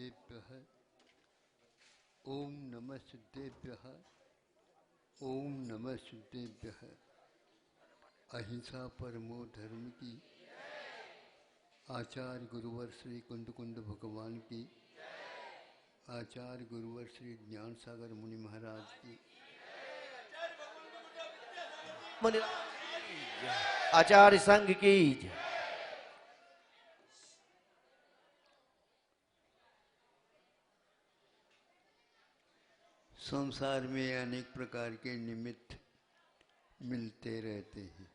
सिद्धेभ्यः ओम नमः सिद्धेभ्यः ओम नमः सिद्धेभ्यः। अहिंसा परमो धर्म की, आचार्य गुरुवर श्री कुंद कुंद भगवान की, आचार्य गुरुवर श्री ज्ञान सागर मुनि महाराज की, आचार्य संघ की। संसार में अनेक प्रकार के निमित्त मिलते रहते हैं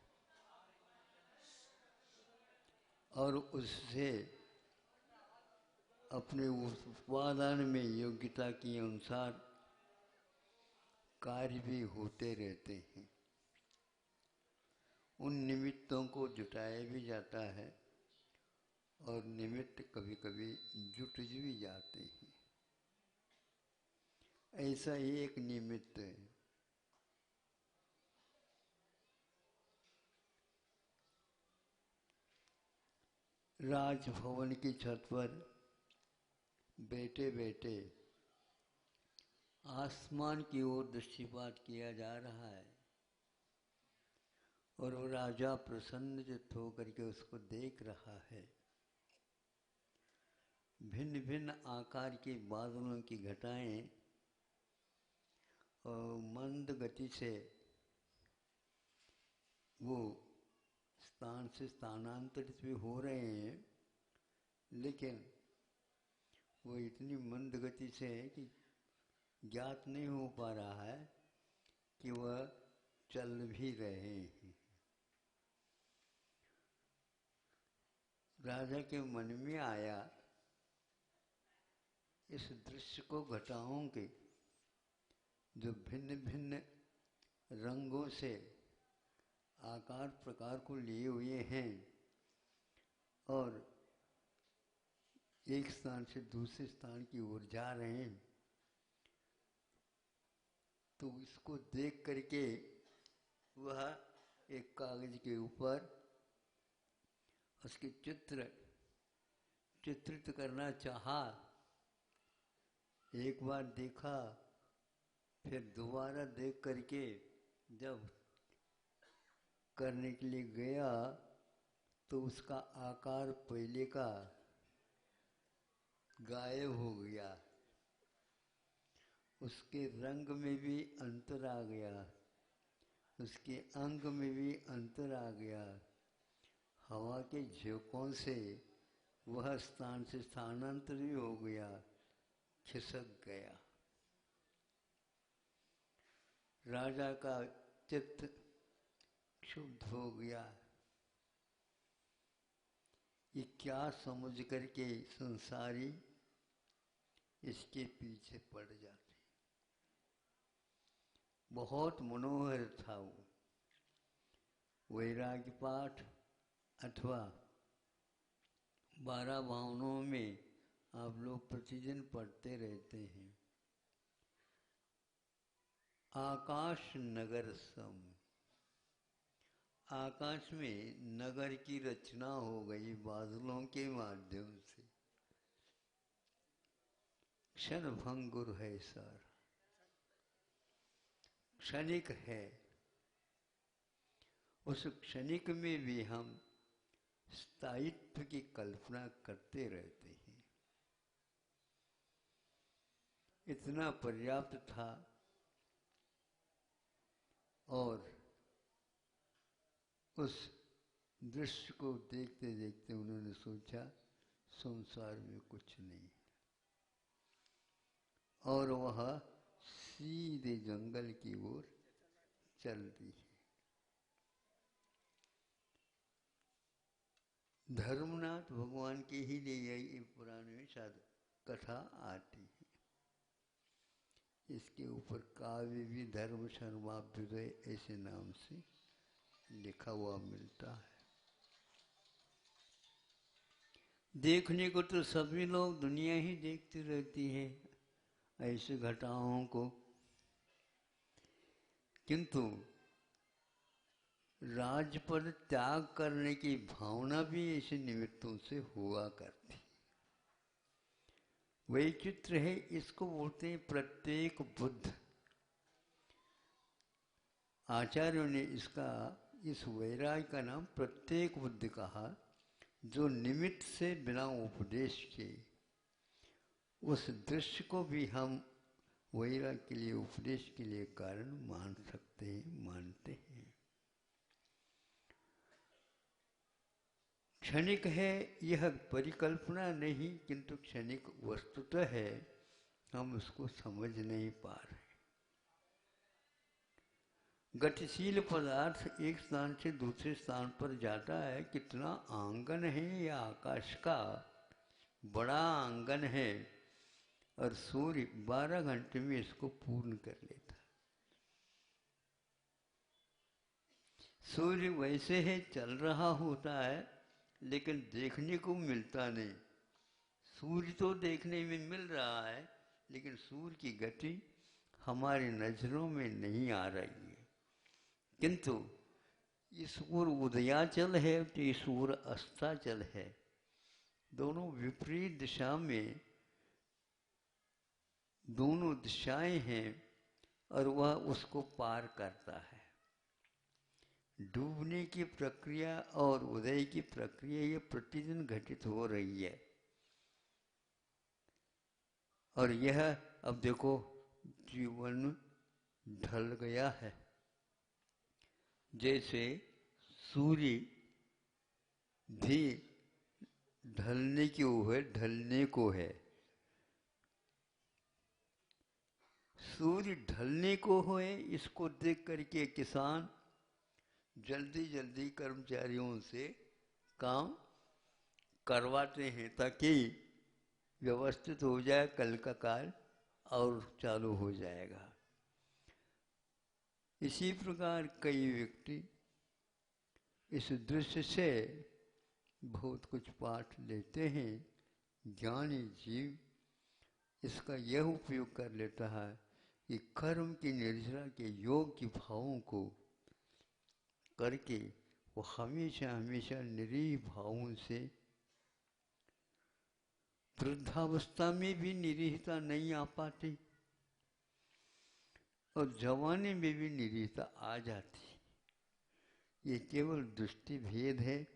और उससे अपने उत्पादन में योग्यता के अनुसार कार्य भी होते रहते हैं। उन निमित्तों को जुटाया भी जाता है और निमित्त कभी कभी जुट भी जाते हैं। ऐसा ही एक निमित्त है। राजभवन की छत पर बैठे बैठे आसमान की ओर दृष्टिपात किया जा रहा है और वो राजा प्रसन्नचित्त होकर के उसको देख रहा है। भिन्न भिन्न आकार के बादलों की घटाएं और मंद गति से वो स्थान से स्थानांतरित भी हो रहे हैं, लेकिन वो इतनी मंद गति से है कि ज्ञात नहीं हो पा रहा है कि वह चल भी रहे हैं। राजा के मन में आया इस दृश्य को घटाओं के जो भिन्न भिन्न रंगों से आकार प्रकार को लिए हुए हैं और एक स्थान से दूसरे स्थान की ओर जा रहे हैं, तो इसको देख करके वह एक कागज के ऊपर उसके चित्रित करना चाहा। एक बार देखा, फिर दोबारा देख करके जब करने के लिए गया तो उसका आकार पहले का गायब हो गया, उसके रंग में भी अंतर आ गया, उसके अंग में भी अंतर आ गया। हवा के झोंकों से वह स्थान से स्थानांतरित हो गया, खिसक गया। राजा का चित्त क्षुब्ध हो गया। ये क्या समझ करके संसारी इसके पीछे पड़ जाते। बहुत मनोहर था वो। वैराग्य पाठ अथवा 12 भावनाओं में आप लोग प्रतिदिन पढ़ते रहते हैं। आकाश नगर सम, आकाश में नगर की रचना हो गई बादलों के माध्यम से। क्षण भंगुर है सर, क्षणिक है। उस क्षणिक में भी हम स्थायित्व की कल्पना करते रहते हैं। इतना पर्याप्त था और उस दृश्य को देखते देखते उन्होंने सोचा संसार में कुछ नहीं, और वह सीधे जंगल की ओर चल दी। धर्मनाथ भगवान के ही लिए यही पुराण में शायद कथा आती है। इसके ऊपर काव्य भी धर्म शर्माभ्युदय ऐसे नाम से लिखा हुआ मिलता है। देखने को तो सभी लोग दुनिया ही देखती रहती है ऐसे घटनाओं को, किंतु राजपद त्याग करने की भावना भी ऐसे निमित्तों से हुआ करती। वैचित्र है, इसको बोलते हैं प्रत्येक बुद्ध। आचार्यों ने इसका, इस वैराग्य का नाम प्रत्येक बुद्ध कहा, जो निमित्त से बिना उपदेश के उस दृश्य को भी हम वैराग्य के लिए, उपदेश के लिए कारण मान सकते हैं, मानते हैं। क्षणिक है यह परिकल्पना नहीं, किंतु क्षणिक वस्तुतः है, हम उसको समझ नहीं पा रहे। गतिशील पदार्थ एक स्थान से दूसरे स्थान पर जाता है, कितना आंगन है या आकाश का बड़ा आंगन है, और सूर्य 12 घंटे में इसको पूर्ण कर लेता है। सूर्य वैसे है चल रहा होता है, लेकिन देखने को मिलता नहीं। सूर्य तो देखने में मिल रहा है, लेकिन सूर्य की गति हमारी नजरों में नहीं आ रही है। किंतु इस ओर उदयाचल है तो इस ओर अस्ताचल है, दोनों विपरीत दिशा में, दोनों दिशाएं हैं, और वह उसको पार करता है। डूबने की प्रक्रिया और उदय की प्रक्रिया ये प्रतिदिन घटित हो रही है। और यह अब देखो जीवन ढल गया है, जैसे सूर्य भी ढलने को है। सूर्य ढलने को है, इसको देख करके किसान जल्दी जल्दी कर्मचारियों से काम करवाते हैं, ताकि व्यवस्थित हो जाए, कल का कार्य और चालू हो जाएगा। इसी प्रकार कई व्यक्ति इस दृश्य से बहुत कुछ पाठ लेते हैं। ज्ञानी जीव इसका यह उपयोग कर लेता है कि कर्म की निर्जरा के योग की भावों को करके वो हमेशा हमेशा निरीह भावों से, वृद्धावस्था में भी निरीहता नहीं आ पाती और जवानी में भी निरीहता आ जाती। ये केवल दृष्टि भेद है,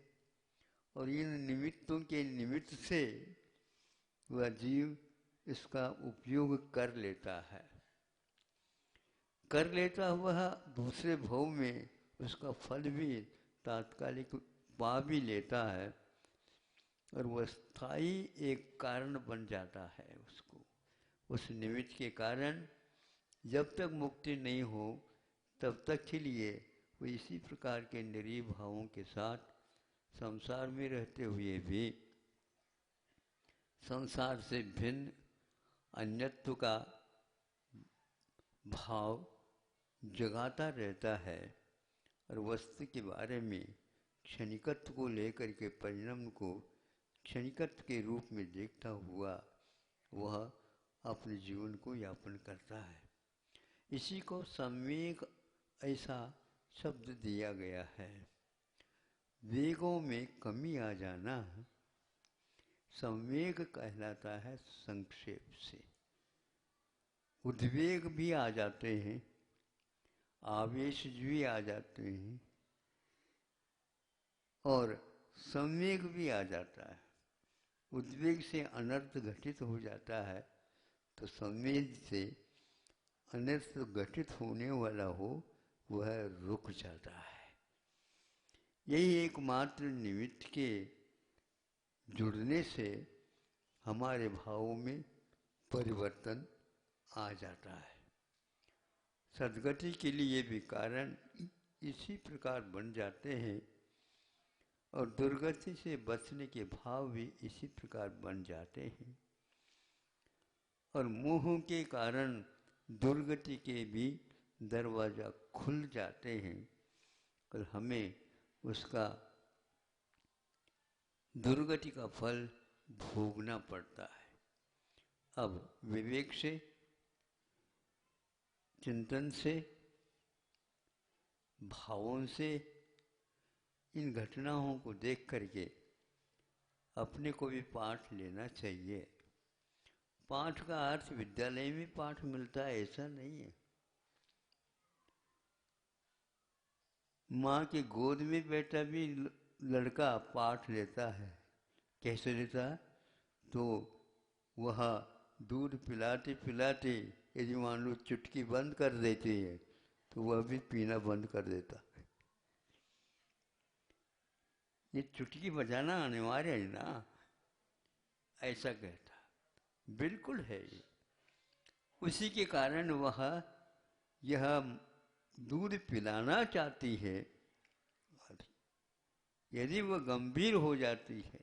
और इन निमित्तों के निमित्त से वह जीव इसका उपयोग कर लेता है। कर लेता हुआ दूसरे भाव में उसका फल भी तात्कालिक पा भी लेता है, और वह स्थायी एक कारण बन जाता है उसको। उस निमित्त के कारण जब तक मुक्ति नहीं हो तब तक के लिए वो इसी प्रकार के निरीह भावों के साथ संसार में रहते हुए भी संसार से भिन्न अन्यत्व का भाव जगाता रहता है, और वस्तु के बारे में क्षणिकत्व को लेकर के परिणाम को क्षणिकत्व के रूप में देखता हुआ वह अपने जीवन को यापन करता है। इसी को संवेग ऐसा शब्द दिया गया है। वेगों में कमी आ जाना संवेग कहलाता है। संक्षेप से उद्वेग भी आ जाते हैं, आवेश भी आ जाते हैं, और संवेग भी आ जाता है। उद्वेग से अनर्थ घटित हो जाता है, तो संवेग से अनर्थ घटित होने वाला हो वह रुक जाता है। यही एकमात्र निमित्त के जुड़ने से हमारे भावों में परिवर्तन आ जाता है। सद्गति के लिए भी कारण इसी प्रकार बन जाते हैं, और दुर्गति से बचने के भाव भी इसी प्रकार बन जाते हैं, और मोह के कारण दुर्गति के भी दरवाजा खुल जाते हैं, और हमें उसका दुर्गति का फल भोगना पड़ता है। अब विवेक से, चिंतन से, भावों से इन घटनाओं को देख करके अपने को भी पाठ लेना चाहिए। पाठ का अर्थ विद्यालय में पाठ मिलता है ऐसा नहीं है। माँ की गोद में बैठा भी लड़का पाठ लेता है। कैसे लेता? तो वह दूध पिलाते पिलाते यदि मान लो चुटकी बंद कर देती है तो वह भी पीना बंद कर देता। ये चुटकी बजाना अनिवार्य है ना, ऐसा कहता। बिल्कुल है ये। उसी के कारण वह यह दूध पिलाना चाहती है। यदि वह गंभीर हो जाती है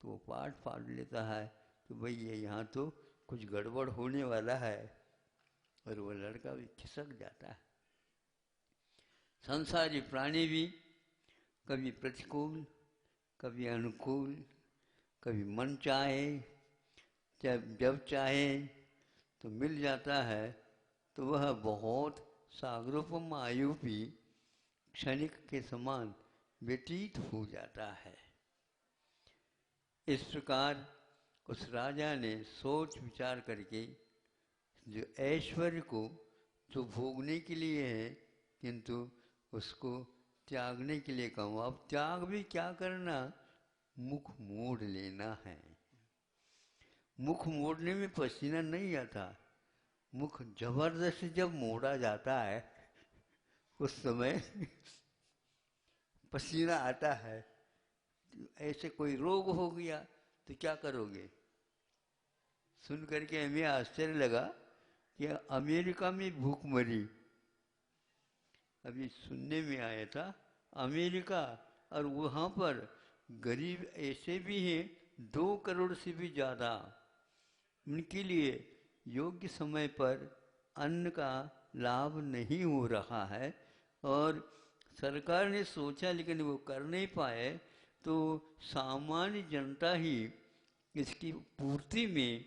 तो वो पाठ फाड़ लेता है तो भाई ये यहाँ तो कुछ गड़बड़ होने वाला है, और वह लड़का भी खिसक जाता है। संसारी प्राणी भी कभी प्रतिकूल, कभी अनुकूल, कभी मन चाहे जब चाहे तो मिल जाता है, तो वह बहुत सागरोपम आयु भी क्षणिक के समान व्यतीत हो जाता है। इस प्रकार उस राजा ने सोच विचार करके जो ऐश्वर्य को जो भोगने के लिए है किंतु उसको त्यागने के लिए कहूँ। अब त्याग भी क्या करना, मुख मोड़ लेना है। मुख मोड़ने में पसीना नहीं आता, मुख जबरदस्ती जब मोड़ा जाता है उस समय पसीना आता है। ऐसे कोई रोग हो गया तो क्या करोगे? सुन करके हमें आश्चर्य लगा कि अमेरिका में भूखमरी अभी सुनने में आया था, अमेरिका, और वहाँ पर गरीब ऐसे भी हैं 2 करोड़ से भी ज़्यादा, उनके लिए योग्य समय पर अन्न का लाभ नहीं हो रहा है। और सरकार ने सोचा लेकिन वो कर नहीं पाए, तो सामान्य जनता ही इसकी पूर्ति में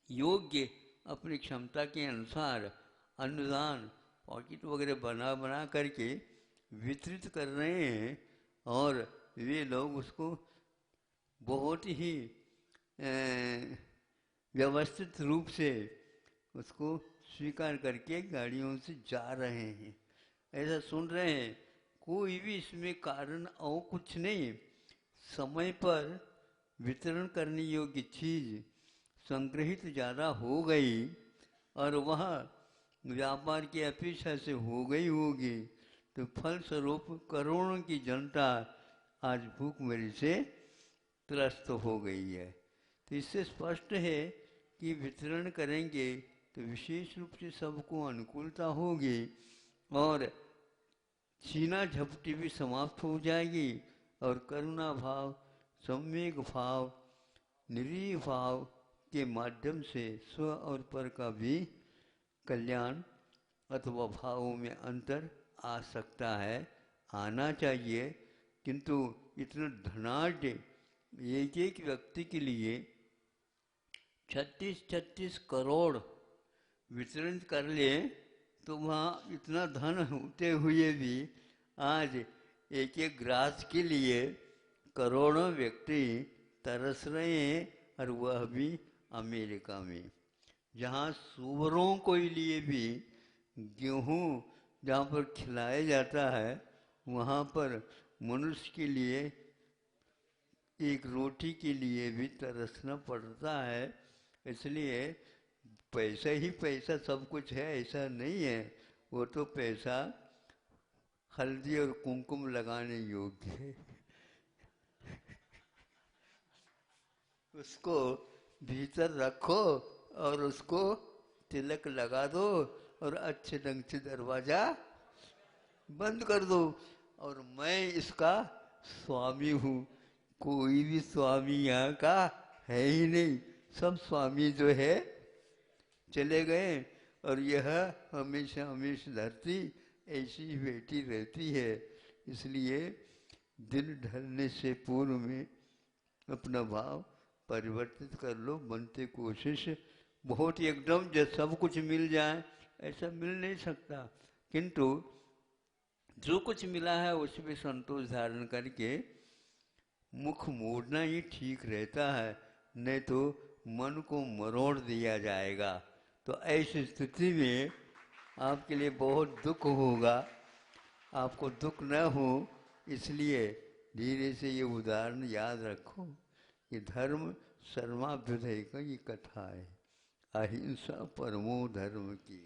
योग्य अपनी क्षमता के अनुसार अनुदान पॉकेट वगैरह बना बना करके वितरित कर रहे हैं, और वे लोग उसको बहुत ही व्यवस्थित रूप से उसको स्वीकार करके गाड़ियों से जा रहे हैं। ऐसा सुन रहे हैं, कोई भी इसमें कारण और कुछ नहीं, समय पर वितरण करने योग्य चीज संग्रहित ज़्यादा हो गई और वह व्यापार की अपेक्षा से हो गई होगी, तो फलस्वरूप करोड़ों की जनता आज भूखमरी से त्रस्त हो गई है। तो इससे स्पष्ट है कि वितरण करेंगे तो विशेष रूप से सबको अनुकूलता होगी और छीना झपटी भी समाप्त हो जाएगी, और करुणा भाव, सम्वेग भाव, निरीह भाव के माध्यम से स्व और पर का भी कल्याण अथवा भावों में अंतर आ सकता है, आना चाहिए। किंतु इतना धनाढ़ एक एक व्यक्ति के लिए 36-36 करोड़ वितरण कर ले तो वहाँ इतना धन होते हुए भी आज एक एक ग्रास के लिए करोड़ों व्यक्ति तरस रहे हैं, और वह भी अमेरिका में, जहाँ सुअरों के लिए भी गेहूँ जहाँ पर खिलाया जाता है, वहाँ पर मनुष्य के लिए एक रोटी के लिए भी तरसना पड़ता है। इसलिए पैसा ही पैसा सब कुछ है ऐसा नहीं है, वो तो पैसा हल्दी और कुमकुम लगाने योग्य है। उसको भीतर रखो और उसको तिलक लगा दो और अच्छे ढंग से दरवाजा बंद कर दो, और मैं इसका स्वामी हूँ। कोई भी स्वामी यहाँ का है ही नहीं, सब स्वामी जो है चले गए, और यह हमेशा हमेशा धरती ऐसी ही बैठी रहती है। इसलिए दिन ढलने से पूर्व में अपना भाव परिवर्तित कर लो, बनते कोशिश। बहुत ही एकदम जब सब कुछ मिल जाए ऐसा मिल नहीं सकता, किंतु जो कुछ मिला है उसमें संतोष धारण करके मुख मोड़ना ही ठीक रहता है, नहीं तो मन को मरोड़ दिया जाएगा। तो ऐसी स्थिति में आपके लिए बहुत दुख होगा। आपको दुख न हो इसलिए धीरे से ये उदाहरण याद रखो। ये धर्म सर्वाभ्युदय का ये कथा है, अहिंसा परमो धर्म की।